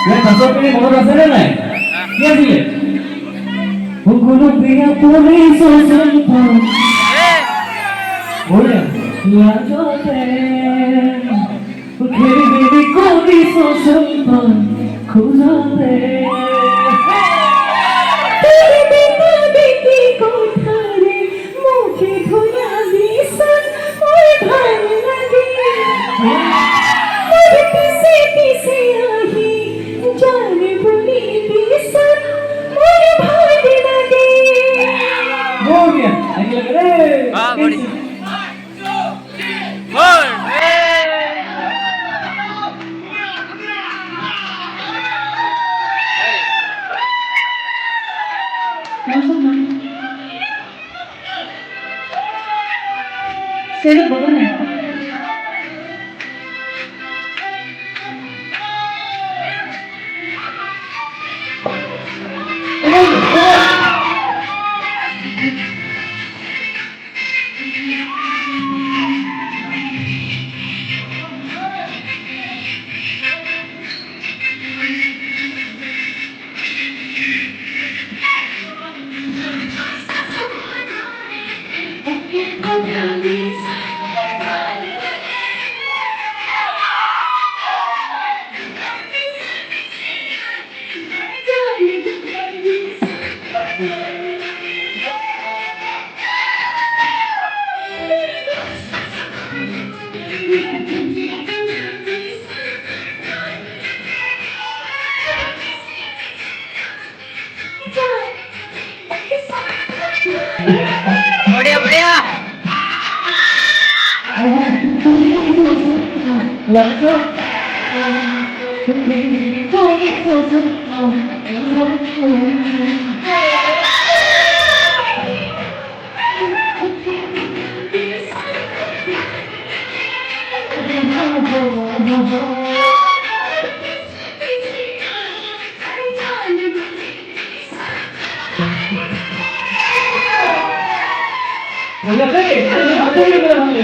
Ini mau rasanya nih? Iya sih. Bukulu pria puri sosempon. Boleh. Ya jote. Bukiri bibi kodi sosempon. Kujote. Teri bibi bibi kothare. Mukhe dhula bisan. Moi bhal lage. Moi pise pise ahi. जाने बोली बिसन मुझे भाग लगे हो गया आगे लग रहे वाह बड़ी बोल सेल बगल में बढ़िया बढ़िया बोला थे आते ही कर हम ले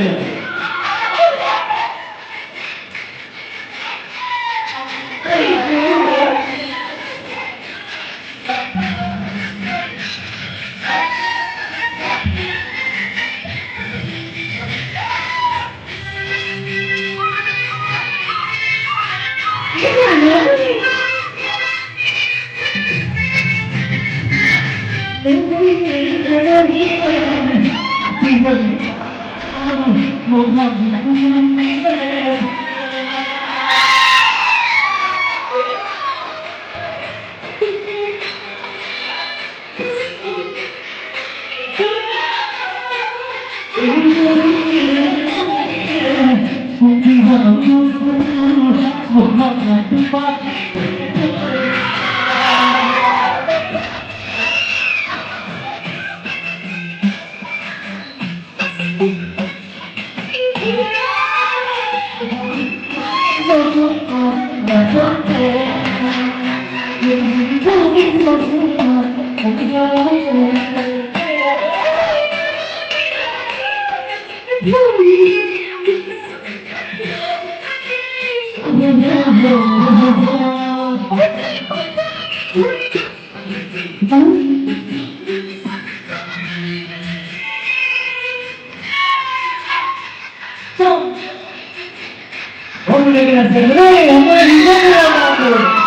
हम लेकिन ऐसे नहीं हमें नहीं लगा